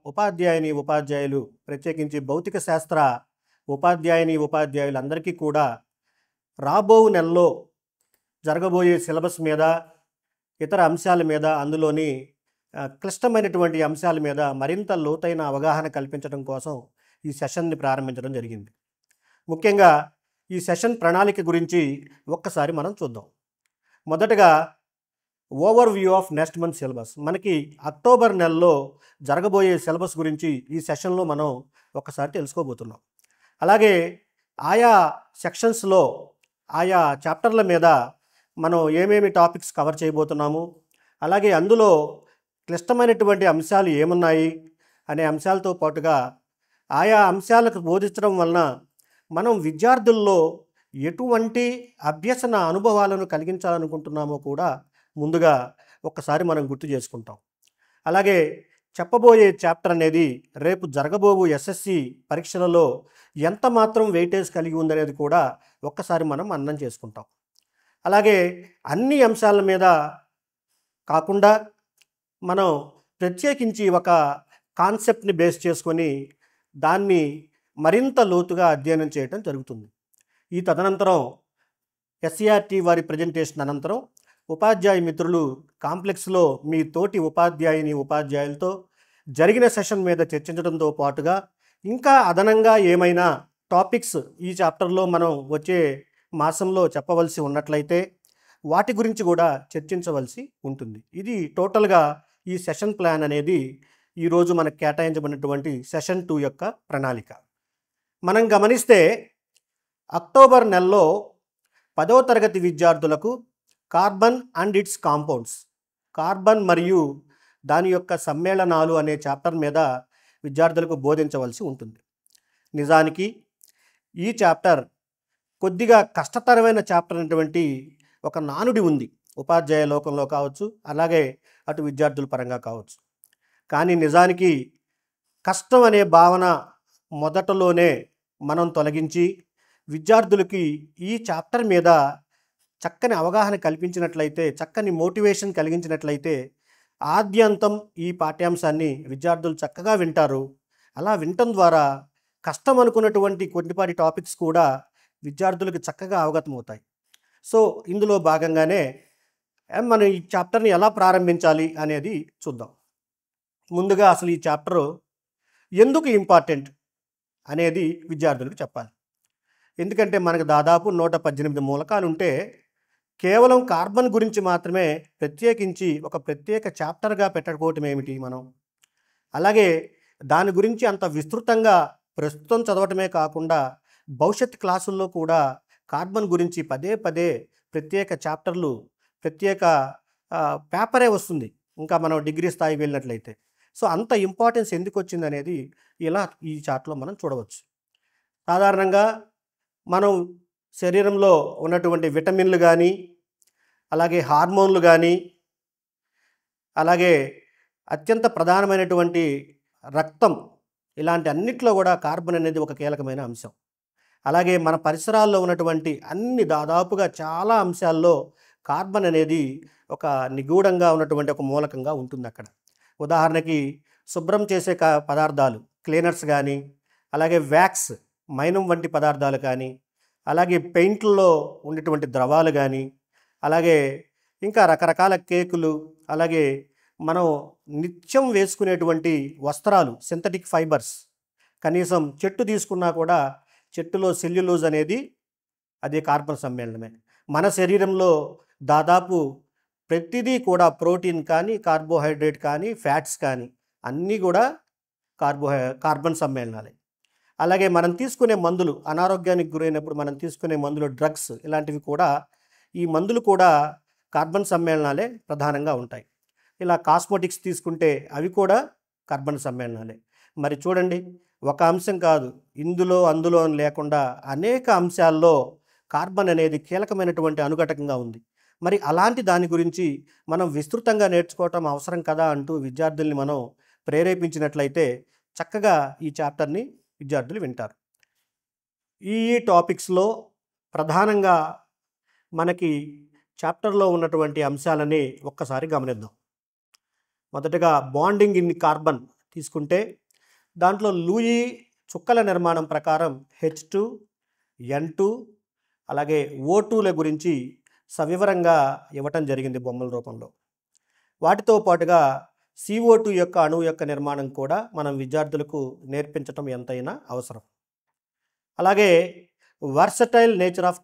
ఉపాధ్యాయులు ప్రత్యేకించి భౌతిక శాస్త్ర ఉపాధ్యాయులందరికీ కూడా రాబో నెలలో జరగబోయే సిలబస్ మీద, ఇతర అంశాల మీద, అందులోని క్లిష్టమైనటువంటి అంశాల మీద మరింత లోతైన అవగాహన కల్పించడం కోసం ఈ సెషన్ని ప్రారంభించడం జరిగింది. ముఖ్యంగా ఈ సెషన్ ప్రణాళిక గురించి ఒక్కసారి మనం చూద్దాం. మొదటగా overview of next month syllabus. మనకి అక్టోబర్ నెలలో జరగబోయే సిలబస్ గురించి ఈ సెషన్లో మనం ఒక్కసారి తెలుసుకోబోతున్నాం. అలాగే ఆయా సెక్షన్స్లో ఆయా చాప్టర్ల మీద మనం ఏమేమి టాపిక్స్ కవర్ చేయబోతున్నాము, అలాగే అందులో క్లిష్టమైనటువంటి అంశాలు ఏమున్నాయి అనే అంశాలతో పాటుగా ఆయా అంశాలకు బోధించడం వలన మనం విద్యార్థుల్లో ఎటువంటి అభ్యసన అనుభవాలను కలిగించాలనుకుంటున్నామో కూడా ముందుగా ఒక్కసారి మనం గుర్తు చేసుకుంటాం. అలాగే చెప్పబోయే చాప్టర్ అనేది రేపు జరగబోవు ఎస్ఎస్సి పరీక్షలలో ఎంత మాత్రం వెయిటేజ్ కలిగి ఉందనేది కూడా ఒక్కసారి మనం అర్థం చేసుకుంటాం. అలాగే అన్ని అంశాల మీద కాకుండా మనం ప్రత్యేకించి ఒక కాన్సెప్ట్ని బేస్ చేసుకొని దాన్ని మరింత లోతుగా అధ్యయనం చేయడం జరుగుతుంది. ఈ తదనంతరం ఎస్సీఆర్టీ వారి ప్రజెంటేషన్ అనంతరం ఉపాధ్యాయ మిత్రులు కాంప్లెక్స్లో మీ తోటి ఉపాధ్యాయులతో జరిగిన సెషన్ మీద చర్చించడంతో పాటుగా ఇంకా అదనంగా ఏమైనా టాపిక్స్ ఈ చాప్టర్లో మనం వచ్చే మాసంలో చెప్పవలసి ఉన్నట్లయితే వాటి గురించి కూడా చర్చించవలసి ఉంటుంది. ఇది టోటల్గా ఈ సెషన్ ప్లాన్ అనేది ఈరోజు మనకు కేటాయించబడినటువంటి సెషన్ 2 యొక్క ప్రణాళిక. మనం గమనిస్తే అక్టోబర్ నెలలో 10వ తరగతి విద్యార్థులకు carbon and it's compounds, carbon మరియు దాని యొక్క సమ్మేళనాలు అనే చాప్టర్ మీద విద్యార్థులకు బోధించవలసి ఉంటుంది. నిజానికి ఈ చాప్టర్ కొద్దిగా కష్టతరమైన చాప్టర్ అనేటువంటి ఒక నానుడి ఉంది, ఉపాధ్యాయ లోకంలో కావచ్చు, అలాగే అటు విద్యార్థుల పరంగా కావచ్చు. కానీ నిజానికి కష్టం అనే భావన మొదటలోనే మనం తొలగించి విద్యార్థులకి ఈ చాప్టర్ మీద చక్కని అవగాహన కల్పించినట్లయితే, చక్కని మోటివేషన్ కలిగించినట్లయితే ఆద్యంతం ఈ పాఠ్యాంశాన్ని విద్యార్థులు చక్కగా వింటారు. అలా వినటం ద్వారా కష్టం అనుకున్నటువంటి కొన్నిపాటి టాపిక్స్ కూడా విద్యార్థులకు చక్కగా అవగతమవుతాయి. సో ఇందులో భాగంగానే మనం ఈ చాప్టర్ని ఎలా ప్రారంభించాలి అనేది చూద్దాం. ముందుగా అసలు ఈ చాప్టరు ఎందుకు ఇంపార్టెంట్ అనేది విద్యార్థులకు చెప్పాలి. ఎందుకంటే మనకు దాదాపు 118 మూలకాలు ఉంటే కేవలం కార్బన్ గురించి మాత్రమే ప్రత్యేకించి ఒక ప్రత్యేక చాప్టర్గా పెట్టకపోవటం ఏమిటి మనం? అలాగే దాని గురించి అంత విస్తృతంగా ప్రస్తుతం చదవటమే కాకుండా భవిష్యత్ క్లాసుల్లో కూడా కార్బన్ గురించి పదే పదే ప్రత్యేక చాప్టర్లు, ప్రత్యేక పేపరే వస్తుంది ఇంకా మనం డిగ్రీ స్థాయికి వెళ్ళినట్లయితే. సో అంత ఇంపార్టెన్స్ ఎందుకు వచ్చింది అనేది ఇలా ఈ చార్ట్లో మనం చూడవచ్చు. సాధారణంగా మనం శరీరంలో ఉన్నటువంటి విటమిన్లు కానీ, అలాగే హార్మోన్లు కానీ, అలాగే అత్యంత ప్రధానమైనటువంటి రక్తం, ఇలాంటి అన్నిట్లో కూడా కార్బన్ అనేది ఒక కీలకమైన అంశం. అలాగే మన పరిసరాల్లో ఉన్నటువంటి దాదాపుగా చాలా అంశాల్లో కార్బన్ అనేది ఒక నిగూఢంగా ఉన్నటువంటి ఒక మూలకంగా ఉంటుంది అక్కడ. ఉదాహరణకి శుభ్రం చేసే పదార్థాలు, క్లీనర్స్ కానీ, అలాగే వ్యాక్స్, మైనం వంటి పదార్థాలు కానీ, అలాగే పెయింట్లలో ఉండేటువంటి ద్రవాలు కానీ, అలాగే ఇంకా రకరకాల కేకులు, అలాగే మనం నిత్యం వేసుకునేటువంటి వస్త్రాలు, సింథటిక్ ఫైబర్స్, కనీసం చెట్టు తీసుకున్నా కూడా చెట్టులో సెల్యులోజ్ అనేది అది కార్బన్ సమ్మేళనమే. మన శరీరంలో దాదాపు ప్రతిదీ కూడా ప్రోటీన్ కానీ, కార్బోహైడ్రేట్ కానీ, ఫ్యాట్స్ కానీ అన్నీ కూడా కార్బన్ సమ్మేళనాలే. అలాగే మనం తీసుకునే మందులు, అనారోగ్యానికి గురైనప్పుడు మనం తీసుకునే మందులు, డ్రగ్స్, ఇలాంటివి కూడా, ఈ మందులు కూడా కార్బన్ సమ్మేళనాలే ప్రధానంగా ఉంటాయి. ఇలా కాస్మెటిక్స్ తీసుకుంటే అవి కూడా కార్బన్ సమ్మేళనాలే. మరి చూడండి, ఒక అంశం కాదు, ఇందులో అందులో లేకుండా అనేక అంశాల్లో కార్బన్ అనేది కీలకమైనటువంటి అనుఘటకంగా ఉంది. మరి అలాంటి దాని గురించి మనం విస్తృతంగా నేర్చుకోవటం అవసరం కదా అంటూ విద్యార్థుల్ని మనం ప్రేరేపించినట్లయితే చక్కగా ఈ చాప్టర్ని విద్యార్థులు వింటారు. ఈ టాపిక్స్లో ప్రధానంగా మనకి చాప్టర్లో ఉన్నటువంటి అంశాలని ఒక్కసారి గమనిద్దాం. మొదటగా బాండింగ్ ఇన్ కార్బన్ తీసుకుంటే దాంట్లో లూయి చుక్కల నిర్మాణం ప్రకారం H2, N2 అలాగే O2ల గురించి సవివరంగా ఇవ్వటం జరిగింది బొమ్మల రూపంలో. వాటితో పాటుగా CO2 యొక్క అణువు యొక్క నిర్మాణం కూడా మనం విద్యార్థులకు నేర్పించటం ఎంతైనా అవసరం. అలాగే వర్సటైల్ నేచర్ ఆఫ్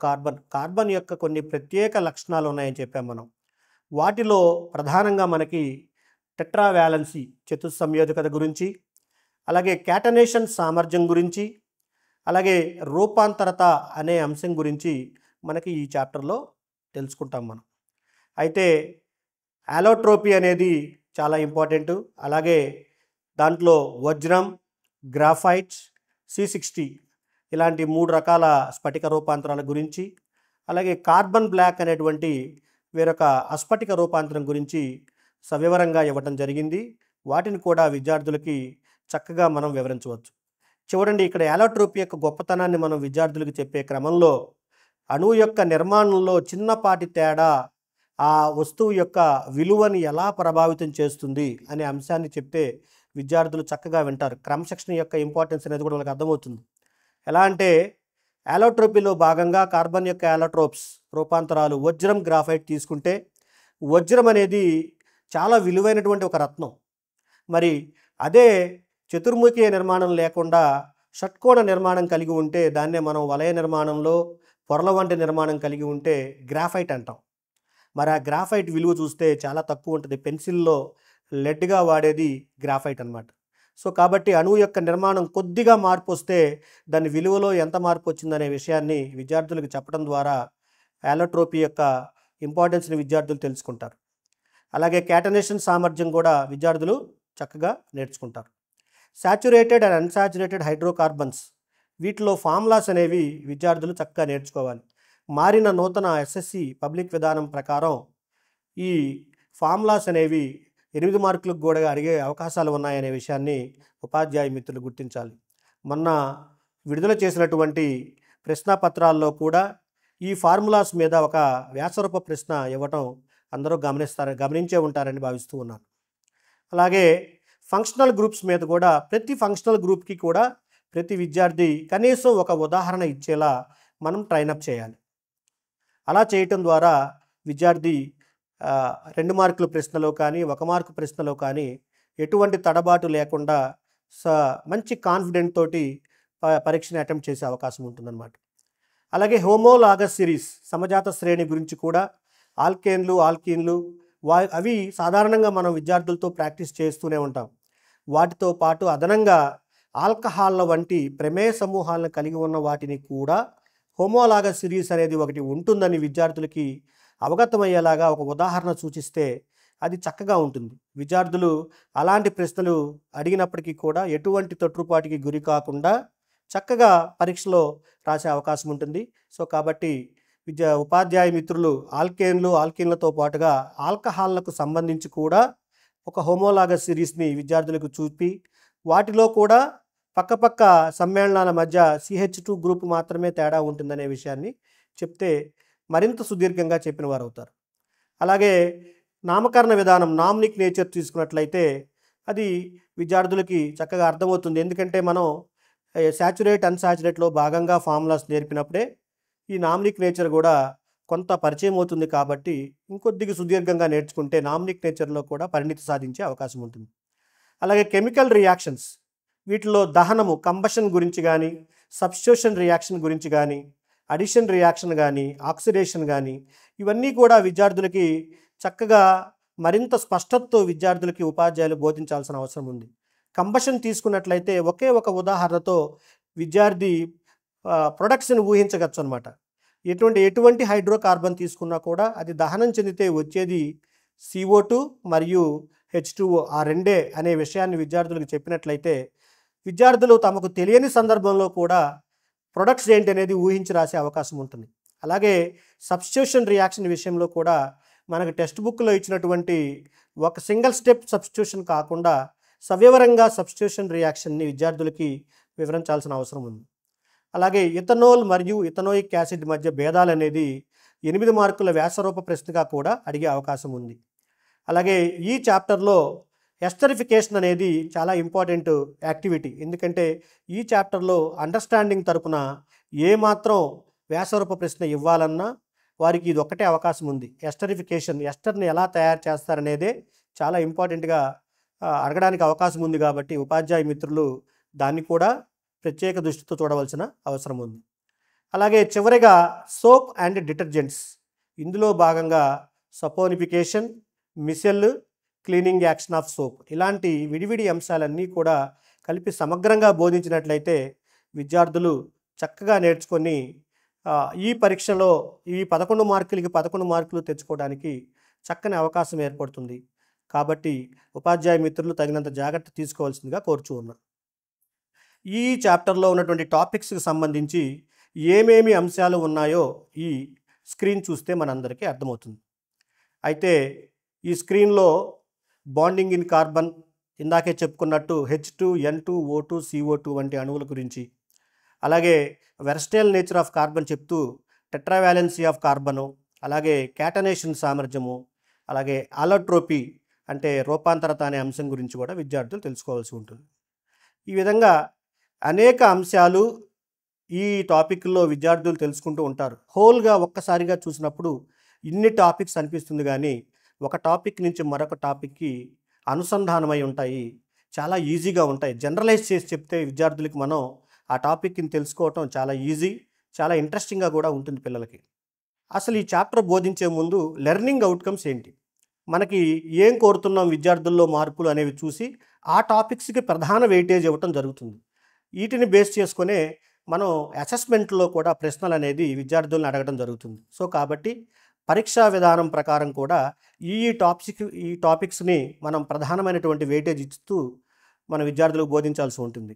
కార్బన్ యొక్క కొన్ని ప్రత్యేక లక్షణాలు ఉన్నాయని చెప్పాం మనం. వాటిలో ప్రధానంగా మనకి టెట్రావాలెన్సీ చతుస్సంయోజకత గురించి, అలాగే క్యాటనేషన్ సామర్థ్యం గురించి, అలాగే రూపాంతరత అనే అంశం గురించి మనకి ఈ చాప్టర్లో తెలుసుకుంటాం మనం. అయితే అలోట్రోపీ అనేది చాలా ఇంపార్టెంట్. అలాగే దాంట్లో వజ్రం, గ్రాఫైట్, C60 ఇలాంటి 3 రకాల స్ఫటిక రూపాంతరాల గురించి, అలాగే కార్బన్ బ్లాక్ అనేటువంటి వేరొక అస్ఫటిక రూపాంతరం గురించి సవివరంగా ఇవ్వటం జరిగింది. వాటిని కూడా విద్యార్థులకి చక్కగా మనం వివరించవచ్చు. చూడండి, ఇక్కడ అలోట్రోపీ యొక్క గొప్పతనాన్ని మనం విద్యార్థులకు చెప్పే క్రమంలో అణువు యొక్క నిర్మాణంలో చిన్నపాటి తేడా ఆ వస్తువు యొక్క విలువని ఎలా ప్రభావితం చేస్తుంది అనే అంశాన్ని చెప్తే విద్యార్థులు చక్కగా వింటారు. క్రమశిక్షణ యొక్క ఇంపార్టెన్స్ అనేది కూడా వాళ్ళకి అర్థమవుతుంది. ఎలా అంటే అలోట్రోపీలో భాగంగా కార్బన్ యొక్క అలోట్రోప్స్ రూపాంతరాలు వజ్రం, గ్రాఫైట్ తీసుకుంటే వజ్రం అనేది చాలా విలువైనటువంటి ఒక రత్నం. మరి అదే చతుర్ముఖి నిర్మాణం లేకుండా షట్కోణ నిర్మాణం కలిగి ఉంటే దాన్నే మనం వలయ నిర్మాణంలో పొరల వంటి నిర్మాణం కలిగి ఉంటే గ్రాఫైట్ అంటాం. మరి ఆ గ్రాఫైట్ విలువ చూస్తే చాలా తక్కువ ఉంటుంది. పెన్సిల్లో లెడ్గా వాడేది గ్రాఫైట్ అన్నమాట. సో కాబట్టి అణువు యొక్క నిర్మాణం కొద్దిగా మార్పు వస్తే దాని విలువలో ఎంత మార్పు వచ్చిందనే విషయాన్ని విద్యార్థులకు చెప్పడం ద్వారా అలోట్రోపీ యొక్క ఇంపార్టెన్స్ని విద్యార్థులు తెలుసుకుంటారు. అలాగే క్యాటనేషన్ సామర్థ్యం కూడా విద్యార్థులు చక్కగా నేర్చుకుంటారు. సాచురేటెడ్ అండ్ అన్సాచురేటెడ్ హైడ్రోకార్బన్స్ వీటిలో ఫార్ములాస్ అనేవి విద్యార్థులు చక్కగా నేర్చుకోవాలి. మారిన నూతన SSC పబ్లిక్ విధానం ప్రకారం ఈ ఫార్ములాస్ అనేవి 8 మార్కులకు కూడా అడిగే అవకాశాలు ఉన్నాయనే విషయాన్ని ఉపాధ్యాయ మిత్రులు గుర్తించాలి. మొన్న విడుదల చేసినటువంటి ప్రశ్నాపత్రాల్లో కూడా ఈ ఫార్ములాస్ మీద ఒక వ్యాసరూప ప్రశ్న ఇవ్వటం అందరూ గమనించే ఉంటారని భావిస్తూ ఉన్నాను. అలాగే ఫంక్షనల్ గ్రూప్స్ మీద కూడా ప్రతి ఫంక్షనల్ గ్రూప్కి కూడా ప్రతి విద్యార్థి కనీసం ఒక ఉదాహరణ ఇచ్చేలా మనం ట్రైనప్ చేయాలి. అలా చేయటం ద్వారా విద్యార్థి 2 మార్కుల ప్రశ్నలో కానీ 1 మార్కు ప్రశ్నలో కానీ ఎటువంటి తడబాటు లేకుండా మంచి కాన్ఫిడెంట్ తోటి పరీక్షని అటెంప్ట్ చేసే అవకాశం ఉంటుందన్నమాట. అలాగే హోమోలాగస్ సిరీస్ సమజాత శ్రేణి గురించి కూడా ఆల్కేన్లు, ఆల్కీన్లు అవి సాధారణంగా మనం విద్యార్థులతో ప్రాక్టీస్ చేస్తూనే ఉంటాం. వాటితో పాటు అదనంగా ఆల్కహాల్ల వంటి ప్రమేయ సమూహాలను కలిగి ఉన్న వాటిని కూడా హోమోలాగస్ సిరీస్ అనేది ఒకటి ఉంటుందని విద్యార్థులకి అవగతమయ్యేలాగా ఒక ఉదాహరణ సూచిస్తే అది చక్కగా ఉంటుంది. విద్యార్థులు అలాంటి ప్రశ్నలు అడిగినప్పటికీ కూడా ఎటువంటి తొట్టుపాటికి గురి కాకుండా చక్కగా పరీక్షలో రాసే అవకాశం ఉంటుంది. సో కాబట్టి ఉపాధ్యాయ మిత్రులు ఆల్కేన్లతో పాటుగా ఆల్కహాల్లకు సంబంధించి కూడా ఒక హోమోలాగస్ సిరీస్ని విద్యార్థులకు చూపి వాటిలో కూడా పక్కపక్క సమ్మేళనాల మధ్య CH2 గ్రూప్ మాత్రమే తేడా ఉంటుందనే విషయాన్ని చెప్తే మరింత సుదీర్ఘంగా చెప్పిన వారు అవుతారు. అలాగే నామకరణ విధానం నామ్నిక్ నేచర్ తీసుకున్నట్లయితే అది విద్యార్థులకి చక్కగా అర్థమవుతుంది. ఎందుకంటే మనం సాచురేట్ అన్సాచురేట్లో భాగంగా ఫార్ములాస్ నేర్పినప్పుడే ఈ నామ్నిక్ నేచర్ కూడా కొంత పరిచయం అవుతుంది. కాబట్టి ఇంకొద్దిగా సుదీర్ఘంగా నేర్చుకుంటే నామ్నిక్ నేచర్లో కూడా పరిణితి సాధించే అవకాశం ఉంటుంది. అలాగే కెమికల్ రియాక్షన్స్ వీటిలో దహనము కంబషన్ గురించి కానీ, సబ్స్టిట్యూషన్ రియాక్షన్ గురించి కానీ, అడిషన్ రియాక్షన్ కానీ, ఆక్సిడేషన్ కానీ ఇవన్నీ కూడా విద్యార్థులకి చక్కగా మరింత స్పష్టతతో విద్యార్థులకి ఉపాధ్యాయులు బోధించాల్సిన అవసరం ఉంది. కంబషన్ తీసుకున్నట్లయితే ఒకే ఒక ఉదాహరణతో విద్యార్థి ప్రొడక్ట్స్ని ఊహించవచ్చు అనమాట. ఎటువంటి హైడ్రోకార్బన్ తీసుకున్నా కూడా అది దహనం చెందితే వచ్చేది CO2 మరియు H2O ఆ రెండే అనే విషయాన్ని విద్యార్థులకు చెప్పినట్లయితే విద్యార్థులు తమకు తెలియని సందర్భంలో కూడా ప్రొడక్ట్స్ ఏంటి అనేది ఊహించి రాసే అవకాశం ఉంటుంది. అలాగే సబ్స్టిట్యూషన్ రియాక్షన్ విషయంలో కూడా మనకు టెక్స్ట్ బుక్లో ఇచ్చినటువంటి ఒక సింగిల్ స్టెప్ సబ్స్టిట్యూషన్ కాకుండా సవివరంగా సబ్స్టిట్యూషన్ రియాక్షన్ని విద్యార్థులకి వివరించాల్సిన అవసరం ఉంది. అలాగే ఇథనోల్ మరియు ఇథనోయిక్ యాసిడ్ మధ్య భేదాలు అనేది 8 మార్కుల వ్యాసరూప ప్రశ్నగా కూడా అడిగే అవకాశం ఉంది. అలాగే ఈ చాప్టర్లో ఎస్టరిఫికేషన్ అనేది చాలా ఇంపార్టెంట్ యాక్టివిటీ. ఎందుకంటే ఈ చాప్టర్లో అండర్స్టాండింగ్ తరపున ఏమాత్రం వ్యాసరూప ప్రశ్న ఇవ్వాలన్నా వారికి ఇది ఒక్కటే అవకాశం ఉంది. ఎస్టరిఫికేషన్, ఎస్టర్ని ఎలా తయారు చేస్తారనేదే చాలా ఇంపార్టెంట్గా అడగడానికి అవకాశం ఉంది. కాబట్టి ఉపాధ్యాయ మిత్రులు దాన్ని కూడా ప్రత్యేక దృష్టితో చూడవలసిన అవసరం ఉంది. అలాగే చివరిగా సోప్ అండ్ డిటర్జెంట్స్, ఇందులో భాగంగా saponification, micelle, cleaning action of soap, ఇలాంటి విడివిడి అంశాలన్నీ కూడా కలిపి సమగ్రంగా బోధించినట్లయితే విద్యార్థులు చక్కగా నేర్చుకొని ఈ పరీక్షలో ఈ 11 మార్కులకి 11 మార్కులు తెచ్చుకోవడానికి చక్కని అవకాశం ఏర్పడుతుంది. కాబట్టి ఉపాధ్యాయ మిత్రులు తగినంత జాగ్రత్త తీసుకోవాల్సిందిగా కోరుచూ ఉన్నాను. ఈ చాప్టర్లో ఉన్నటువంటి టాపిక్స్కి సంబంధించి ఏమేమి అంశాలు ఉన్నాయో ఈ స్క్రీన్ చూస్తే మనందరికీ అర్థమవుతుంది. అయితే ఈ స్క్రీన్లో బాండింగ్ ఇన్ కార్బన్, ఇందాకే చెప్పుకున్నట్టు H2N2O2 CO2 వంటి అణువుల గురించి, అలాగే వెర్స్టైల్ నేచర్ ఆఫ్ కార్బన్ చెప్తూ టెట్రావాలెన్సీ ఆఫ్ కార్బను, అలాగే క్యాటనేషన్ సామర్థ్యము, అలాగే అలోట్రోపీ అంటే రూపాంతరత అనే అంశం గురించి కూడా విద్యార్థులు తెలుసుకోవాల్సి ఉంటుంది. ఈ విధంగా అనేక అంశాలు ఈ టాపిక్లో విద్యార్థులు తెలుసుకుంటూ ఉంటారు. హోల్గా ఒక్కసారిగా చూసినప్పుడు ఇన్ని టాపిక్స్ అనిపిస్తుంది, కానీ ఒక టాపిక్ నుంచి మరొక టాపిక్కి అనుసంధానమై ఉంటాయి, చాలా ఈజీగా ఉంటాయి. జనరలైజ్ చేసి చెప్తే విద్యార్థులకి మనం ఆ టాపిక్ని తెలుసుకోవటం చాలా ఈజీ, చాలా ఇంట్రెస్టింగ్గా కూడా ఉంటుంది పిల్లలకి. అసలు ఈ చాప్టర్ బోధించే ముందు లెర్నింగ్ అవుట్కమ్స్ ఏంటి, మనకి ఏం కోరుతున్నాం విద్యార్థుల్లో మార్పులు అనేవి చూసి ఆ టాపిక్స్కి ప్రధాన వెయిటేజ్ ఇవ్వటం జరుగుతుంది. వీటిని బేస్ చేసుకునే మనం అసెస్మెంట్లో కూడా ప్రశ్నలు అనేది విద్యార్థులను అడగడం జరుగుతుంది. సో కాబట్టి పరీక్షా విధానం ప్రకారం కూడా ఈ టాపిక్స్ని మనం ప్రధానమైనటువంటి వెయిటేజ్ ఇస్తూ మన విద్యార్థులకు బోధించాల్సి ఉంటుంది.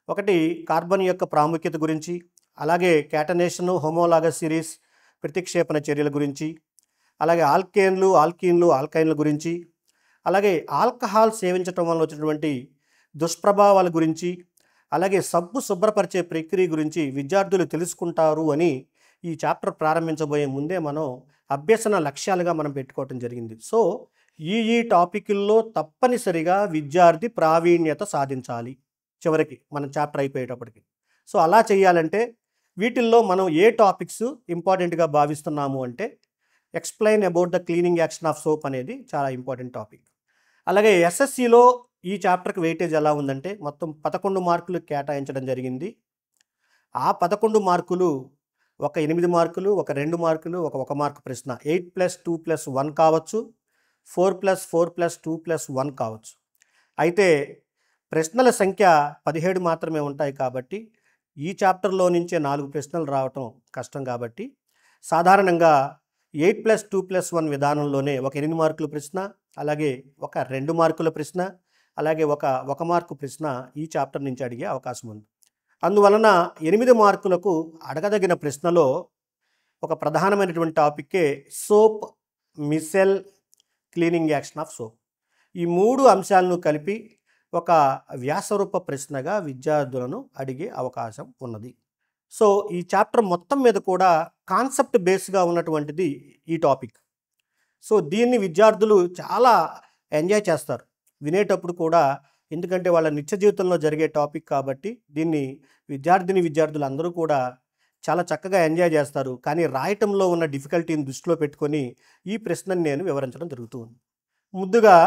ఒకటి కార్బన్ యొక్క ప్రాముఖ్యత గురించి, అలాగే క్యాటనేషను, హోమోలాగస్ సిరీస్, ప్రతిక్షేపణ చర్యల గురించి, అలాగే ఆల్కేన్లు, ఆల్కీన్లు, ఆల్కైన్ల గురించి, అలాగే ఆల్కహాల్ సేవించటం వల్ల వచ్చినటువంటి దుష్ప్రభావాల గురించి, అలాగే సబ్బు శుభ్రపరిచే ప్రక్రియ గురించి విద్యార్థులు తెలుసుకుంటారు అని ఈ చాప్టర్ ప్రారంభించబోయే ముందే మనం అభ్యసన లక్ష్యాలుగా మనం పెట్టుకోవటం జరిగింది. సో ఈ టాపిక్ల్లో తప్పనిసరిగా విద్యార్థి ప్రావీణ్యత సాధించాలి చివరికి మన చాప్టర్ అయిపోయేటప్పటికి. సో అలా చేయాలంటే వీటిల్లో మనం ఏ టాపిక్స్ ఇంపార్టెంట్గా భావిస్తున్నాము అంటే explain about the cleaning action of soap అనేది చాలా ఇంపార్టెంట్ టాపిక్. అలాగే ఎస్ఎస్సిలో ఈ చాప్టర్కి వెయిటేజ్ ఎలా ఉందంటే మొత్తం 11 మార్కులు కేటాయించడం జరిగింది. ఆ 11 మార్కులు ఒక 8 మార్కులు, ఒక 2 మార్కులు, ఒక 1 మార్కు ప్రశ్న, 8+2+1 కావచ్చు, 4+4+2+1 కావచ్చు. అయితే ప్రశ్నల సంఖ్య 17 మాత్రమే ఉంటాయి. కాబట్టి ఈ చాప్టర్లో నుంచే 4 ప్రశ్నలు రావటం కష్టం. కాబట్టి సాధారణంగా 8+2+1 విధానంలోనే ఒక 8 మార్కుల ప్రశ్న, అలాగే ఒక 2 మార్కుల ప్రశ్న, అలాగే ఒక 1 మార్కు ప్రశ్న ఈ చాప్టర్ నుంచి అడిగే అవకాశం ఉంది. అందువలన 8 మార్కులకు అడగదగిన ప్రశ్నలో ఒక ప్రధానమైనటువంటి టాపిక్కే soap, micelle, cleaning action of soap. ఈ 3 అంశాలను కలిపి ఒక వ్యాసరూప ప్రశ్నగా విద్యార్థులను అడిగే అవకాశం ఉన్నది. సో ఈ చాప్టర్ మొత్తం మీద కూడా కాన్సెప్ట్ బేస్గా ఉన్నటువంటిది ఈ టాపిక్. సో దీన్ని విద్యార్థులు చాలా ఎంజాయ్ చేస్తారు వినేటప్పుడు కూడా, ఎందుకంటే వాళ్ళ నిత్య జీవితంలో జరిగే టాపిక్ కాబట్టి దీన్ని విద్యార్థులు అందరూ కూడా చాలా చక్కగా ఎంజాయ్ చేస్తారు. కానీ రాయటంలో ఉన్న డిఫికల్టీని దృష్టిలో పెట్టుకొని ఈ ప్రశ్నని నేను వివరించడం జరుగుతుంది. ముందుగా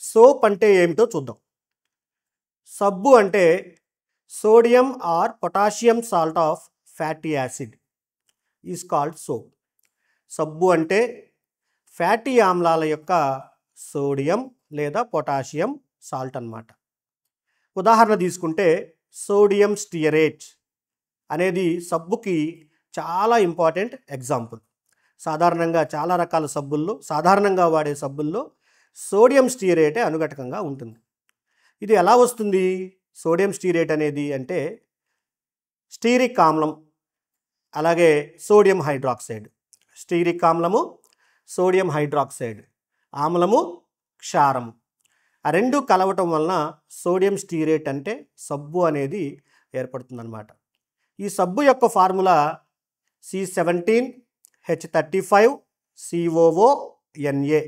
సోప్ అంటే ఏమిటో చూద్దాం. సబ్బు అంటే sodium or potassium salt of fatty acid is called soap. సబ్బు అంటే ఫ్యాటీ ఆమ్లాల యొక్క సోడియం లేదా పొటాషియం సాల్ట్ అన్నమాట. ఉదాహరణ తీసుకుంటే సోడియం స్టియరేట్ అనేది సబ్బుకి చాలా ఇంపార్టెంట్ ఎగ్జాంపుల్. సాధారణంగా చాలా రకాల సబ్బుల్లో, సాధారణంగా వాడే సబ్బుల్లో సోడియం స్టియరేటే అనుఘటకంగా ఉంటుంది. ఇది ఎలా వస్తుంది సోడియం స్టియరేట్ అనేది అంటే స్టీరిక్ ఆమ్లం, అలాగే సోడియం హైడ్రాక్సైడ్. స్టీరిక్ ఆమ్లము, సోడియం హైడ్రాక్సైడ్, ఆమ్లము, క్షారము, ఆ రెండు కలవటం వలన సోడియం స్టియరేట్ అంటే సబ్బు అనేది ఏర్పడుతుందన్నమాట. ఈ సబ్బు యొక్క ఫార్ములా C17H35COONA.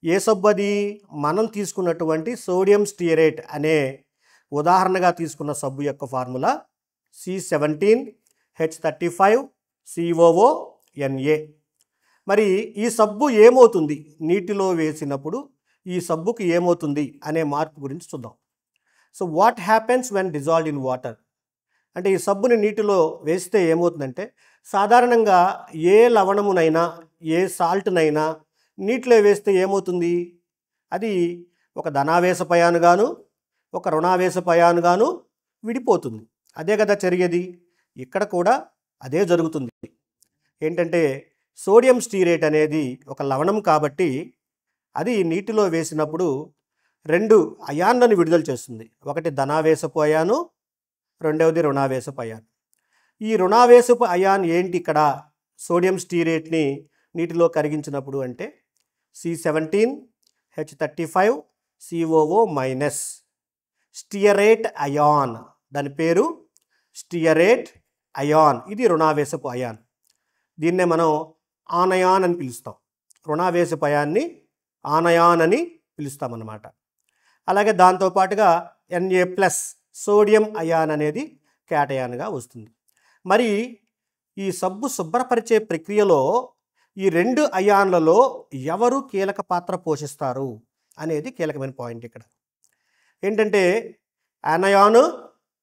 ఏ సబ్బు అది? మనం తీసుకున్నటువంటి సోడియం స్టియరేట్ అనే ఉదాహరణగా తీసుకున్న సబ్బు యొక్క ఫార్ములా C17H35COONA. మరి ఈ సబ్బు ఏమవుతుంది నీటిలో వేసినప్పుడు, ఈ సబ్బుకి ఏమవుతుంది అనే మార్పు గురించి చూద్దాం. So what happens when dissolved in water? అంటే ఈ సబ్బుని నీటిలో వేస్తే ఏమవుతుందంటే, సాధారణంగా ఏ లవణమునైనా ఏ సాల్ట్నైనా నీటిలో వేస్తే ఏమవుతుంది? అది ఒక ధనావేశపు అయాను గాను ఒక రుణావేశపు అయాను గాను విడిపోతుంది. అదే కదా జరిగేది. ఇక్కడ కూడా అదే జరుగుతుంది. ఏంటంటే సోడియం స్టియరేట్ అనేది ఒక లవణం కాబట్టి అది నీటిలో వేసినప్పుడు 2 అయాన్లను విడుదల చేస్తుంది. ఒకటి ధనావేశపు అయాను, రెండవది రుణావేశపు అయాన్. ఈ రుణావేశపు అయాన్ ఏంటి ఇక్కడ సోడియం స్టియరేట్ని నీటిలో కరిగించినప్పుడు అంటే C17H35COO- స్టియరేట్ అయాన్. దాని పేరు స్టియరేట్ అయాన్. ఇది రుణావేశపు అయాన్. దీన్నే మనం ఆనయాన్ అని పిలుస్తాం. రుణావేశపు అయాన్ని ఆనయాన్ అని పిలుస్తామన్నమాట. అలాగే దాంతోపాటుగా Na+ సోడియం అయాన్ అనేది క్యాటయాన్గా వస్తుంది. మరి ఈ సబ్బు శుభ్రపరిచే ప్రక్రియలో ఈ 2 అయాన్లలో ఎవరు కీలక పాత్ర పోషిస్తారు అనేది కీలకమైన పాయింట్ ఇక్కడ. ఏంటంటే యానయాన్,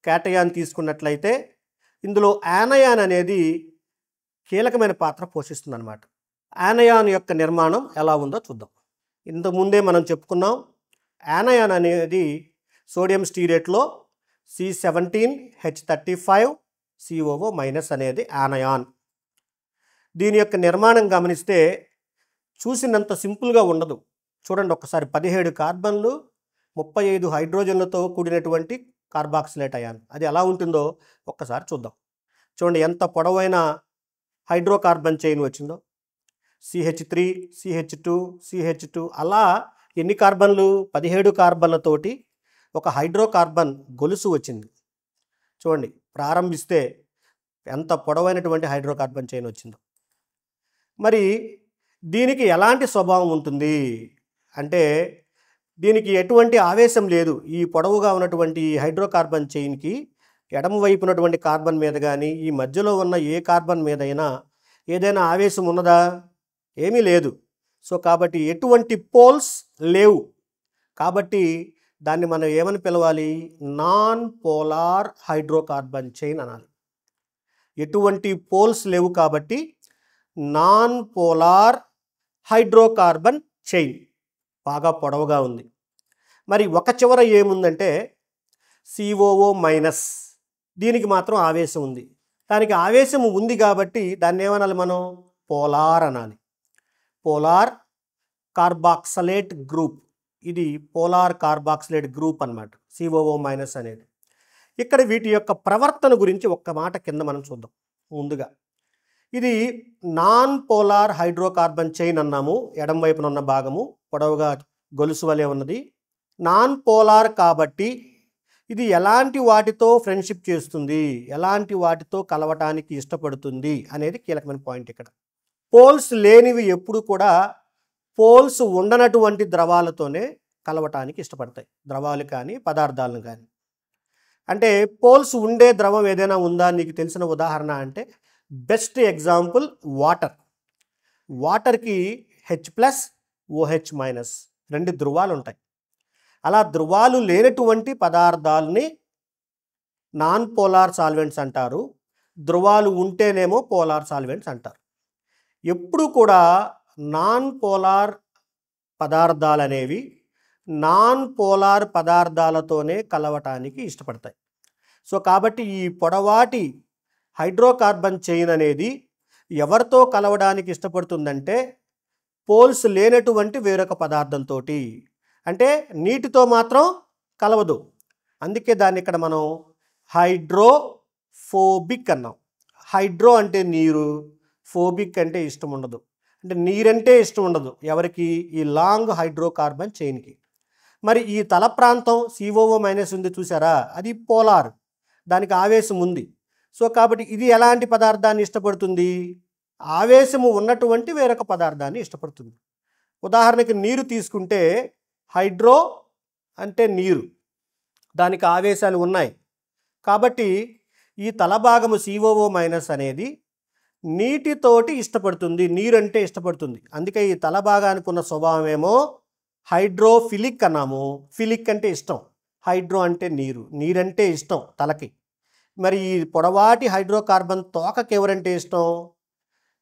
క్యాటయాన్ తీసుకున్నట్లయితే ఇందులో యానయాన్ అనేది కీలకమైన పాత్ర పోషిస్తుంది అన్నమాట. యానయాన్ యొక్క నిర్మాణం ఎలా ఉందో చూద్దాం. ఇంతకుముందే మనం చెప్పుకున్నాం, యానయాన్ అనేది సోడియం స్టియరేట్లో C17H35COO- అనేది యానయాన్. దీని యొక్క నిర్మాణం గమనిస్తే చూసినంత సింపుల్గా ఉండదు. చూడండి ఒక్కసారి, 17 కార్బన్లు 35 హైడ్రోజన్లతో కూడినటువంటి కార్బాక్సిలేట్ అయాన్. అది ఎలా ఉంటుందో ఒక్కసారి చూద్దాం. చూడండి ఎంత పొడవైన హైడ్రోకార్బన్ చైన్ వచ్చిందో. CH3 CH2 CH2 అలా ఎన్ని కార్బన్లు? 17 కార్బన్లతోటి ఒక హైడ్రోకార్బన్ గొలుసు వచ్చింది. చూడండి ప్రారంభిస్తే ఎంత పొడవైనటువంటి హైడ్రోకార్బన్ చైన్ వచ్చిందో. మరి దీనికి ఎలాంటి స్వభావం ఉంటుంది అంటే, దీనికి ఎటువంటి ఆవేశం లేదు. ఈ పొడవుగా ఉన్నటువంటి హైడ్రోకార్బన్ చైన్కి ఎడమ వైపు ఉన్నటువంటి కార్బన్ మీద కానీ ఈ మధ్యలో ఉన్న ఏ కార్బన్ మీదైనా ఏదైనా ఆవేశం ఉన్నదా? ఏమీ లేదు. సో కాబట్టి ఎటువంటి పోల్స్ లేవు. కాబట్టి దాన్ని మనం ఏమని పిలవాలి? నాన్ పోలార్ హైడ్రోకార్బన్ చైన్ అనాలి. ఎటువంటి పోల్స్ లేవు కాబట్టి నాన్ పోలార్ హైడ్రోకార్బన్ చైన్. బాగా పొడవుగా ఉంది. మరి ఒక చివర ఏముందంటే COO-. దీనికి మాత్రం ఆవేశం ఉంది. దానికి ఆవేశం ఉంది కాబట్టి దాన్ని ఏమనాలి మనం? పోలార్ అనాలి. Polar carboxylate group. ఇది పోలార్ కార్బాక్సిలేట్ గ్రూప్ అన్నమాట COO- అనేది. ఇక్కడ వీటి యొక్క ప్రవర్తన గురించి ఒక్క మాట కింద మనం చూద్దాం. ముందుగా ఇది నాన్ పోలార్ హైడ్రోకార్బన్ చైన్ అన్నాము. ఎడం వైపున ఉన్న భాగము పొడవుగా గొలుసు వలె ఉన్నది. నాన్ పోలార్ కాబట్టి ఇది ఎలాంటి వాటితో ఫ్రెండ్షిప్ చేస్తుంది, ఎలాంటి వాటితో కలవటానికి ఇష్టపడుతుంది అనేది కీలకమైన పాయింట్ ఇక్కడ. పోల్స్ లేనివి ఎప్పుడు కూడా పోల్స్ ఉండనటువంటి ద్రవాలతోనే కలవటానికి ఇష్టపడతాయి. ద్రవాలు కానీ పదార్థాలను కానీ. అంటే పోల్స్ ఉండే ద్రవం ఏదైనా ఉందా నీకు తెలిసిన ఉదాహరణ అంటే బెస్ట్ ఎగ్జాంపుల్ వాటర్. వాటర్కి H+OH- 2 ధృవాలు ఉంటాయి. అలా ధృవాలు లేనటువంటి పదార్థాలని నాన్ పోలార్ సాల్వెంట్స్ అంటారు. ధృవాలు ఉంటేనేమో పోలార్ సాల్వెంట్స్ అంటారు. ఎప్పుడు కూడా నాన్ పోలార్ పదార్థాలు అనేవి నాన్ పోలార్ పదార్థాలతోనే కలవటానికి ఇష్టపడతాయి. సో కాబట్టి ఈ పొడవాటి హైడ్రోకార్బన్ చైన్ అనేది ఎవరితో కలవడానికి ఇష్టపడుతుందంటే పోల్స్ లేనటువంటి వేరొక పదార్థంతో. అంటే నీటితో మాత్రం కలవదు. అందుకే దాన్ని ఇక్కడ మనం హైడ్రోఫోబిక్ అన్నాం. హైడ్రో అంటే నీరు, ఫోబిక్ అంటే ఇష్టం ఉండదు. అంటే నీరంటే ఇష్టం ఉండదు ఎవరికి? ఈ లాంగ్ హైడ్రోకార్బన్ చైన్కి. మరి ఈ తల ప్రాంతం COO- ఉంది చూసారా, అది పోలార్. దానికి ఆవేశం ఉంది. సో కాబట్టి ఇది ఎలాంటి పదార్థాన్ని ఇష్టపడుతుంది? ఆవేశము ఉన్నటువంటి వేరొక పదార్థాన్ని ఇష్టపడుతుంది. ఉదాహరణకి నీరు తీసుకుంటే హైడ్రో అంటే నీరు, దానికి ఆవేశాలు ఉన్నాయి. కాబట్టి ఈ తలభాగము COO- అనేది నీటితోటి ఇష్టపడుతుంది, నీరు అంటే ఇష్టపడుతుంది. అందుకే ఈ తలభాగానికి ఉన్న స్వభావం ఏమో హైడ్రోఫిలిక్ అన్నాము. ఫిలిక్ అంటే ఇష్టం, హైడ్రో అంటే నీరు, నీరంటే ఇష్టం తలకి. మరి ఈ పొడవాటి హైడ్రోకార్బన్ తోకకి ఎవరంటే ఇష్టం?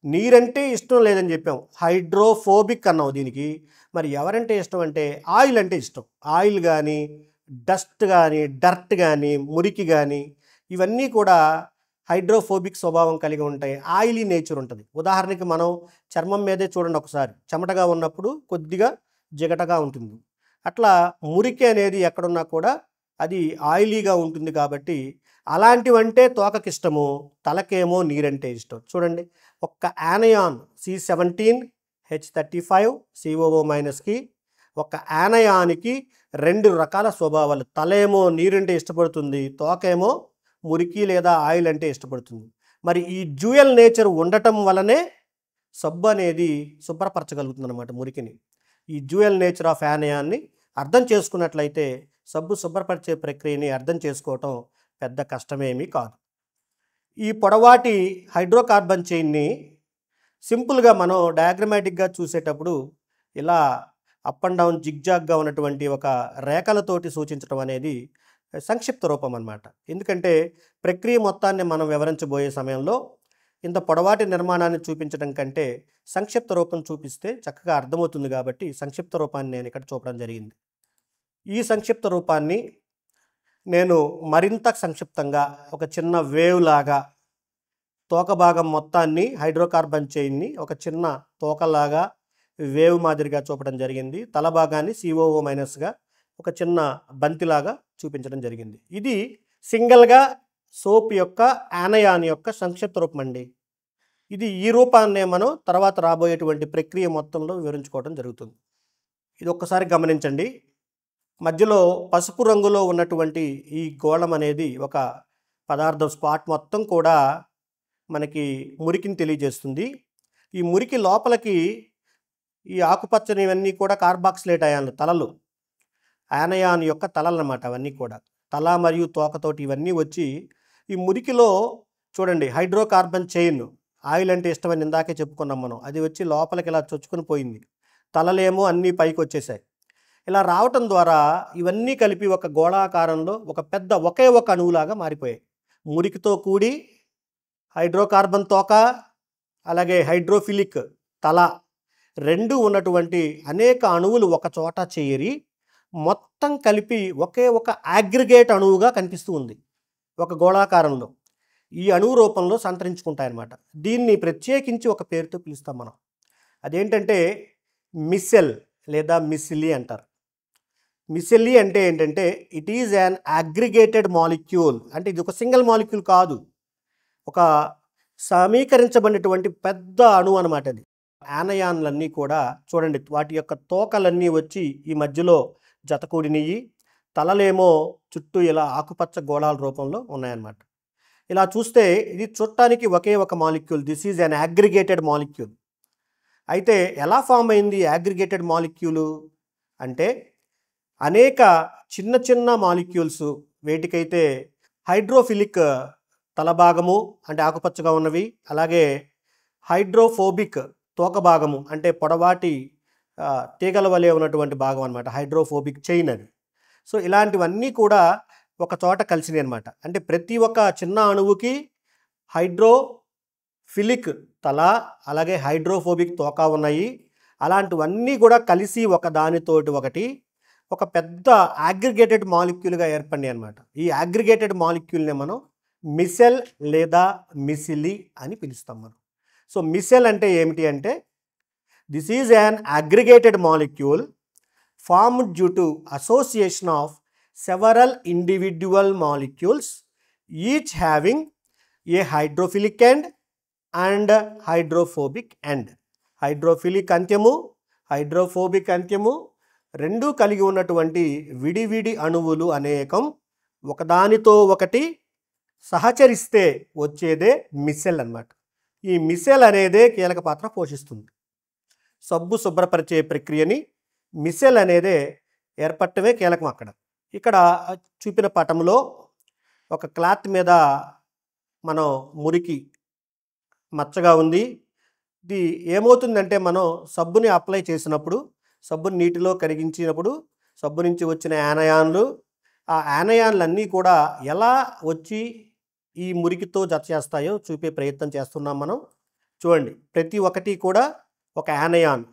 నీరంటే ఇష్టం లేదని చెప్పాం, హైడ్రోఫోబిక్ అన్నాం దీనికి. మరి ఎవరంటే ఇష్టం అంటే ఆయిల్ అంటే ఇష్టం. ఆయిల్ కానీ, డస్ట్ కానీ, డర్ట్ కానీ, మురికి కానీ, ఇవన్నీ కూడా హైడ్రోఫోబిక్ స్వభావం కలిగి ఉంటాయి. ఆయిలీ నేచర్ ఉంటుంది. ఉదాహరణకి మనం చర్మం మీదే చూడండి ఒకసారి, చెమటగా ఉన్నప్పుడు కొద్దిగా జిగటగా ఉంటుంది. అట్లా మురికి అనేది ఎక్కడున్నా కూడా అది ఆయిలీగా ఉంటుంది. కాబట్టి అలాంటివంటే తోకకి ఇష్టము, తలకేమో నీరంటే ఇష్టం. చూడండి, ఒక్క యానయాన్ C17H35 COO-కి ఒక యానయానికి 2 రకాల స్వభావాలు. తలేమో నీరంటే ఇష్టపడుతుంది, తోకేమో మురికి లేదా ఆయిల్ అంటే ఇష్టపడుతుంది. మరి ఈ డ్యూయల్ నేచర్ ఉండటం వలనే సబ్బు అనేది శుభ్రపరచగలుగుతుంది అన్నమాట మురికిని. ఈ డ్యూయల్ నేచర్ ఆఫ్ యానయాన్ని అర్థం చేసుకున్నట్లయితే సబ్బు శుభ్రపరిచే ప్రక్రియని అర్థం చేసుకోవటం పెద్ద కష్టమేమీ కాదు. ఈ పొడవాటి హైడ్రోకార్బన్ చైన్ని సింపుల్గా మనం డయాగ్రమాటిక్గా చూసేటప్పుడు ఇలా అప్ అండ్ డౌన్ జిగ్జాగ్గా ఉన్నటువంటి ఒక రేఖలతోటి సూచించడం అనేది సంక్షిప్త రూపం అన్నమాట. ఎందుకంటే ప్రక్రియ మొత్తాన్ని మనం వివరించబోయే సమయంలో ఇంత పొడవాటి నిర్మాణాన్ని చూపించడం కంటే సంక్షిప్త రూపం చూపిస్తే చక్కగా అర్థమవుతుంది. కాబట్టి సంక్షిప్త రూపాన్ని నేను ఇక్కడ చూపడం జరిగింది. ఈ సంక్షిప్త రూపాన్ని నేను మరింత సంక్షిప్తంగా ఒక చిన్న వేవ్ లాగా తోక భాగం మొత్తాన్ని, హైడ్రోకార్బన్ చైన్ని ఒక చిన్న తోకలాగా వేవ్ మాదిరిగా చూపడం జరిగింది. తల భాగాన్ని COO- ఒక చిన్న బంతిలాగా చూపించడం జరిగింది. ఇది సింగిల్గా సోప్ యొక్క యానయాన్ యొక్క సంక్షిప్త రూపం అండి. ఇది ఈ రూపాన్నే మనం తర్వాత రాబోయేటువంటి ప్రక్రియ మొత్తంలో వివరించుకోవడం జరుగుతుంది. ఇది ఒక్కసారి గమనించండి. మధ్యలో పసుపు రంగులో ఉన్నటువంటి ఈ గోళం అనేది ఒక పదార్థం స్పాట్ మొత్తం కూడా మనకి మురికిని తెలియజేస్తుంది. ఈ మురికి లోపలికి ఈ ఆకుపచ్చనివన్నీ కూడా కార్బాక్సిలేట్ అయాన్లు, తలలు, యానయాన్ యొక్క తలలు అన్నమాట. అవన్నీ కూడా తల మరియు తోకతోటి ఇవన్నీ వచ్చి ఈ మురికిలో చూడండి, హైడ్రోకార్బన్ చైన్, ఆయిల్ అంటే ఇష్టమని ఇందాకే చెప్పుకున్నాం మనం, అది వచ్చి లోపలికి ఇలా చొచ్చుకొని పోయింది. తలలేమో అన్నీ పైకి వచ్చేసాయి. ఇలా రావటం ద్వారా ఇవన్నీ కలిపి ఒక గోళాకారంలో ఒక పెద్ద ఒకే ఒక అణువులాగా మారిపోయాయి. మురికితో కూడి హైడ్రోకార్బన్ తోక, అలాగే హైడ్రోఫిలిక్ తల, రెండు ఉన్నటువంటి అనేక అణువులు ఒక చోట చేరి మొత్తం కలిపి ఒకే ఒక అగ్రిగేట్ అణువుగా కనిపిస్తూ ఉంది ఒక గోళాకారంలో. ఈ అణువు రూపంలో సంతరించుకుంటాయన్నమాట. దీన్ని ప్రత్యేకించి ఒక పేరుతో పిలుస్తాం మనం. అదేంటంటే మిసెల్ లేదా మిసిలి అంటారు. మిసిలి అంటే ఏంటంటే it is an aggregated molecule. అంటే ఇది ఒక సింగిల్ మాలిక్యూల్ కాదు, ఒక సమీకరించబడినటువంటి పెద్ద అణువు అన్నమాట. అది యానయాన్లన్నీ కూడా చూడండి, వాటి యొక్క తోకలన్నీ వచ్చి ఈ మధ్యలో జతకూడినవి, తలలేమో చుట్టూ ఇలా ఆకుపచ్చ గోళాల రూపంలో ఉన్నాయన్నమాట. ఇలా చూస్తే ఇది చూడటానికి ఒకే ఒక molecule. This is an aggregated molecule. అయితే ఎలా ఫామ్ అయింది అగ్రిగేటెడ్ మాలిక్యూలు అంటే అనేక చిన్న చిన్న మాలిక్యూల్స్, వేటికైతే హైడ్రోఫిలిక్ తలభాగము అంటే ఆకుపచ్చగా ఉన్నవి, అలాగే హైడ్రోఫోబిక్ తోక భాగము అంటే పొడవాటి తీగల వలె ఉన్నటువంటి భాగం అనమాట, హైడ్రోఫోబిక్ చైన్ అది. సో ఇలాంటివన్నీ కూడా ఒక చోట కలిసినాయి అనమాట. అంటే ప్రతి ఒక్క చిన్న అణువుకి హైడ్రోఫిలిక్ తల, అలాగే హైడ్రోఫోబిక్ తోక ఉన్నాయి. అలాంటివన్నీ కూడా కలిసి ఒక దానితోటి ఒకటి ఒక పెద్ద అగ్రిగేటెడ్ మాలిక్యూల్గా ఏర్పడినాయి అనమాట. ఈ అగ్రిగేటెడ్ మాలిక్యూల్ని మనం మిసెల్ లేదా మిసిలి అని పిలుస్తాం మనం. సో మిసెల్ అంటే ఏమిటి అంటే this is an aggregated molecule formed due to association of several individual molecules each having a hydrophilic end and hydrophobic end. Hydrophilic అంత్యము, హైడ్రోఫోబిక్ అంత్యము రెండూ కలిగి ఉన్నటువంటి విడివిడి అణువులు అనేకం ఒకదానితో ఒకటి సహచరిస్తే వచ్చేదే మిసెల్ అన్నమాట. ఈ మిసెల్ అనేదే కీలక పాత్ర పోషిస్తుంది. సబ్బు శుభ్రపరిచే ప్రక్రియని మిసెల్ అనేదే ఏర్పడటమే కీలకం అక్కడ. ఇక్కడ చూపిన పటంలో ఒక క్లాత్ మీద మనం మురికి మచ్చగా ఉంది. ఇది ఏమవుతుందంటే మనం సబ్బుని అప్లై చేసినప్పుడు, సబ్బుని నీటిలో కరిగించినప్పుడు సబ్బు నుంచి వచ్చిన యానయాన్లు, ఆ యానయాన్లన్నీ కూడా ఎలా వచ్చి ఈ మురికితో జత చేస్తాయో చూపే ప్రయత్నం చేస్తున్నాం మనం. చూడండి, ప్రతి ఒక్కటి కూడా ఒక యానయాన్.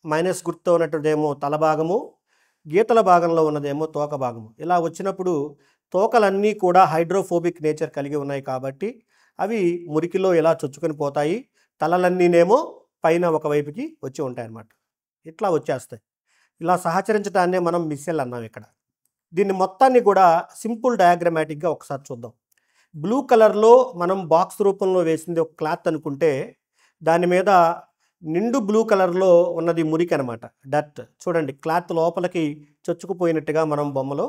మైనస్ గుర్తుతో ఉన్నటువంటిదేమో తల భాగము, గీతల భాగంలో ఉన్నదేమో తోక భాగము. ఇలా వచ్చినప్పుడు తోకలన్నీ కూడా హైడ్రోఫోబిక్ నేచర్ కలిగి ఉన్నాయి కాబట్టి అవి మురికిలో ఇలా చొచ్చుకొని పోతాయి. తలలన్నీనేమో పైన ఒకవైపుకి వచ్చి ఉంటాయి అన్నమాట. ఇట్లా వచ్చేస్తాయి. ఇలా సహచరించడాన్నే మనం మిసెల్ అన్నాం ఇక్కడ. దీన్ని మొత్తాన్ని కూడా సింపుల్ డయాగ్రమాటిక్గా ఒకసారి చూద్దాం. బ్లూ కలర్లో మనం బాక్స్ రూపంలో వేసింది ఒక క్లాత్ అనుకుంటే, దాని మీద నిండు బ్లూ కలర్లో ఉన్నది మురికి అనమాట, డర్ట్. చూడండి, క్లాత్ లోపలికి చొచ్చుకుపోయినట్టుగా మనం బొమ్మలో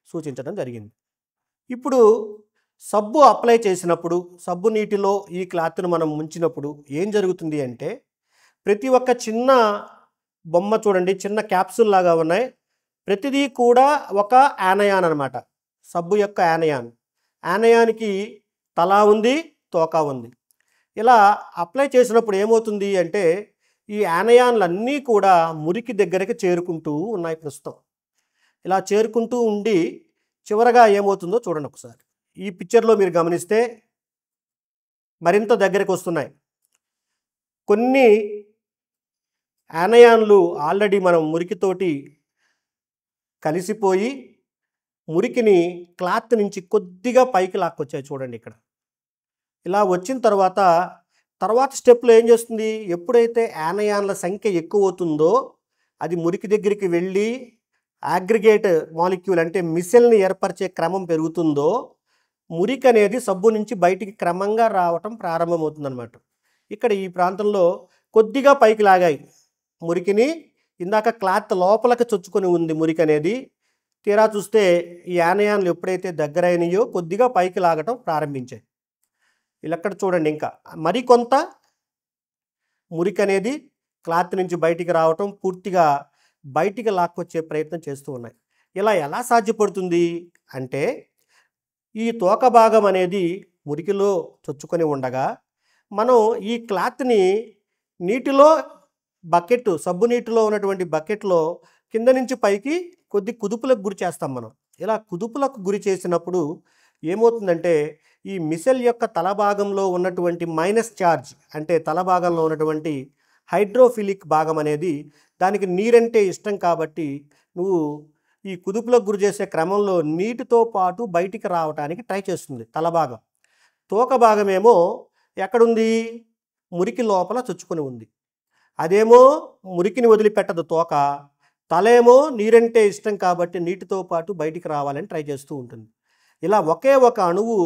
సూచించడం జరిగింది. ఇప్పుడు సబ్బు అప్లై చేసినప్పుడు, సబ్బు నీటిలో ఈ క్లాత్ను మనం ముంచినప్పుడు ఏం జరుగుతుంది అంటే, ప్రతి ఒక్క చిన్న బొమ్మ చూడండి, చిన్న క్యాప్సూల్ లాగా ఉన్నాయి. ప్రతిదీ కూడా ఒక యానయాన్ అనమాట, సబ్బు యొక్క యానయాన్. యానయానికి తల ఉంది, తోక ఉంది. ఇలా అప్లై చేసినప్పుడు ఏమవుతుంది అంటే, ఈ యానయాన్లన్నీ కూడా మురికి దగ్గరికి చేరుకుంటూ ఉన్నాయి ప్రస్తుతం. ఇలా చేరుకుంటూ ఉండి చివరగా ఏమవుతుందో చూడండి ఒకసారి. ఈ పిక్చర్లో మీరు గమనిస్తే మరింత దగ్గరికి వస్తున్నాయి. కొన్ని యానయాన్లు ఆల్రెడీ మనం మురికితోటి కలిసిపోయి మురికిని క్లాత్ నుంచి కొద్దిగా పైకి లాక్కొచ్చాయి చూడండి ఇక్కడ. ఇలా వచ్చిన తర్వాత స్టెప్లో ఏం చేస్తుంది, ఎప్పుడైతే యానయాన్ల సంఖ్య ఎక్కువ అవుతుందో అది మురికి దగ్గరికి వెళ్ళి అగ్రిగేట్ మాలిక్యూల్ అంటే మిసెల్ని ఏర్పరిచే క్రమం పెరుగుతుందో మురికి అనేది సబ్బు నుంచి బయటికి క్రమంగా రావటం ప్రారంభమవుతుందన్నమాట. ఇక్కడ ఈ ప్రాంతంలో కొద్దిగా పైకి లాగాయి మురికిని. ఇందాక క్లాత్ లోపలికి చొచ్చుకొని ఉంది మురికి అనేది. తీరా చూస్తే ఈ యానయాన్లు ఎప్పుడైతే దగ్గరైనయో కొద్దిగా పైకి లాగటం ప్రారంభించాయి. ఇలా చూడండి, ఇంకా మరికొంత మురికి అనేది క్లాత్ నుంచి బయటికి రావటం, పూర్తిగా బయటికి లాక్కొచ్చే ప్రయత్నం చేస్తూ ఉన్నాయి. ఇలా ఎలా సాధ్యపడుతుంది అంటే, ఈ తోక భాగం అనేది మురికిలో చొచ్చుకొని ఉండగా మనం ఈ క్లాత్ని నీటిలో బకెట్, సబ్బు నీటిలో ఉన్నటువంటి బకెట్లో కింద నుంచి పైకి కొద్ది కుదుపులకు గురి చేస్తాం మనం. ఇలా కుదుపులకు గురి చేసినప్పుడు ఏమవుతుందంటే, ఈ మిసెల్ యొక్క తల భాగంలో ఉన్నటువంటి మైనస్ ఛార్జ్ అంటే తల భాగంలో ఉన్నటువంటి హైడ్రోఫిలిక్ భాగం అనేది దానికి నీరంటే ఇష్టం కాబట్టి నువ్వు ఈ కుదుపులకు గురి చేసే క్రమంలో నీటితో పాటు బయటికి రావడానికి ట్రై చేస్తుంది తల భాగం. తోక భాగమేమో ఎక్కడుంది, మురికి లోపల చొచ్చుకొని ఉంది. అదేమో మురికిని వదిలిపెట్టదు తోక. తలేమో నీరంటే ఇష్టం కాబట్టి నీటితో పాటు బయటికి రావాలని ట్రై చేస్తూ ఉంటుంది. ఇలా ఒకే ఒక అణువు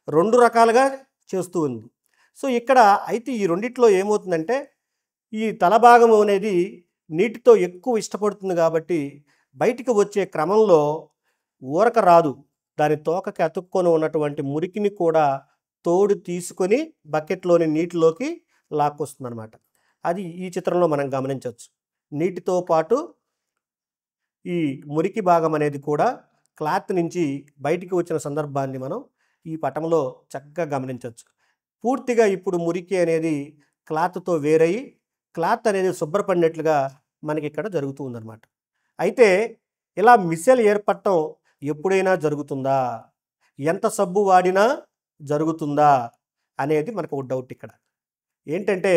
రెండు రకాలుగా చేస్తూ ఉంది. సో ఇక్కడ అయితే ఈ రెండిట్లో ఏమవుతుందంటే, ఈ తల భాగం అనేది నీటితో ఎక్కువ ఇష్టపడుతుంది కాబట్టి బయటికి వచ్చే క్రమంలో ఊరక రాదు. దాని తోకకి అతుక్కొని ఉన్నటువంటి మురికిని కూడా తోడు తీసుకొని బకెట్లోని నీటిలోకి లాక్కొస్తుంది అనమాట. అది ఈ చిత్రంలో మనం గమనించవచ్చు. నీటితో పాటు ఈ మురికి భాగం అనేది కూడా క్లాత్ నుంచి బయటికి వచ్చిన సందర్భాన్ని మనం ఈ పటంలో చక్కగా గమనించవచ్చు. పూర్తిగా ఇప్పుడు మురికి అనేది క్లాత్తో వేరయ్యి క్లాత్ అనేది శుభ్రపడినట్లుగా మనకి ఇక్కడ జరుగుతూ ఉందన్నమాట. అయితే ఇలా మిసెల్ ఏర్పడటం ఎప్పుడైనా జరుగుతుందా, ఎంత సబ్బు వాడినా జరుగుతుందా అనేది మనకు ఒక డౌట్ ఇక్కడ. ఏంటంటే,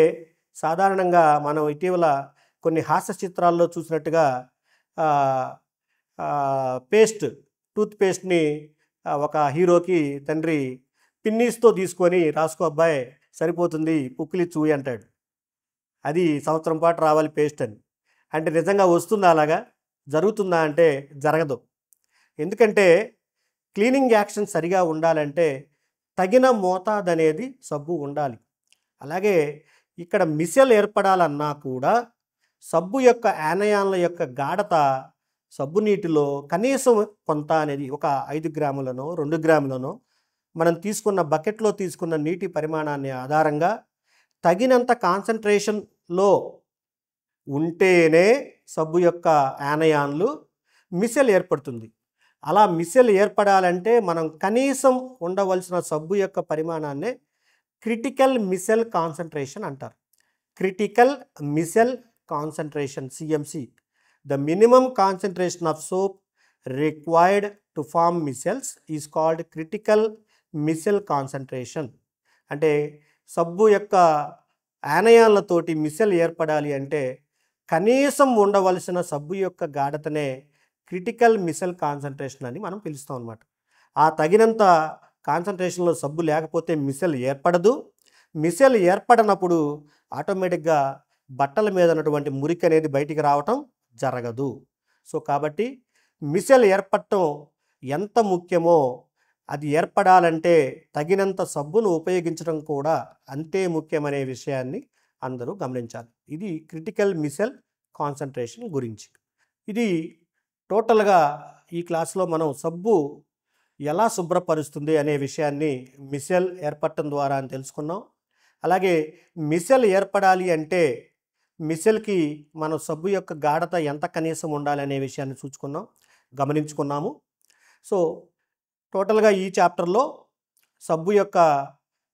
సాధారణంగా మనం ఇటీవల కొన్ని హాస్య చిత్రాల్లో చూసినట్టుగా టూత్ పేస్ట్ని ఒక హీరోకి తండ్రి పిన్నీస్తో తీసుకొని రాసుకో అబ్బాయి సరిపోతుంది పుక్కిలి చూయి అంటాడు. అది సంవత్సరం పాటు రావాలి పేస్ట్ అని. అంటే నిజంగా వస్తుందా, అలాగా జరుగుతుందా అంటే జరగదు. ఎందుకంటే క్లీనింగ్ యాక్షన్ సరిగా ఉండాలంటే తగిన మోతాదు అనేది సబ్బు ఉండాలి. అలాగే ఇక్కడ మిసెల్ ఏర్పడాలన్నా కూడా సబ్బు యొక్క యానయాన్ల యొక్క గాఢత సబ్బు నీటిలో కనీసం కొంత అనేది ఒక 5 గ్రాములనో 2 గ్రాములనో మనం తీసుకున్న బకెట్లో తీసుకున్న నీటి పరిమాణాన్ని ఆధారంగా తగినంత కాన్సంట్రేషన్లో ఉంటేనే సబ్బు యొక్క యానయాన్లు మిసెల్ ఏర్పడుతుంది. అలా మిసెల్ ఏర్పడాలంటే మనం కనీసం ఉండవలసిన సబ్బు యొక్క పరిమాణాన్నే క్రిటికల్ మిసెల్ కాన్సంట్రేషన్ అంటారు. Critical micelle concentration CMC. The minimum concentration of soap required to form micelles is called critical micelle concentration. అంటే సబ్బు యొక్క యానయాన్లతోటి మిసెల్ ఏర్పడాలి అంటే కనీసం ఉండవలసిన సబ్బు యొక్క గాఢతనే క్రిటికల్ మిసెల్ కాన్సంట్రేషన్ అని మనం పిలుస్తాం అన్నమాట. ఆ తగినంత కాన్సంట్రేషన్లో సబ్బు లేకపోతే మిసెల్ ఏర్పడదు. మిసెల్ ఏర్పడనప్పుడు ఆటోమేటిక్గా బట్టల మీద ఉన్నటువంటి మురికి అనేది బయటికి రావటం జరగదు. సో కాబట్టి మిసెల్ ఏర్పడటం ఎంత ముఖ్యమో అది ఏర్పడాలంటే తగినంత సబ్బును ఉపయోగించడం కూడా అంతే ముఖ్యమనే విషయాన్ని అందరూ గమనించాలి. ఇది క్రిటికల్ మిసెల్ కాన్సంట్రేషన్ గురించి. ఇది టోటల్గా ఈ క్లాస్లో మనం సబ్బు ఎలా శుభ్రపరుస్తుంది అనే విషయాన్ని మిసెల్ ఏర్పడటం ద్వారా అని తెలుసుకున్నాం. అలాగే మిసెల్ ఏర్పడాలి అంటే మిసెల్కి మనం సబ్బు యొక్క గాఢత ఎంత కనీసం ఉండాలి అనే విషయాన్ని గమనించుకున్నాము. సో టోటల్గా ఈ చాప్టర్లో సబ్బు యొక్క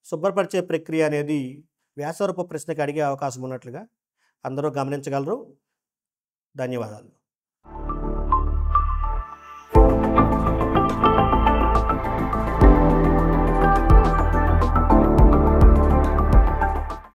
శుభ్రపరిచే ప్రక్రియ అనేది వ్యాసరూప ప్రశ్నకి అడిగే అవకాశం ఉన్నట్లుగా అందరూ గమనించగలరు. ధన్యవాదాలు.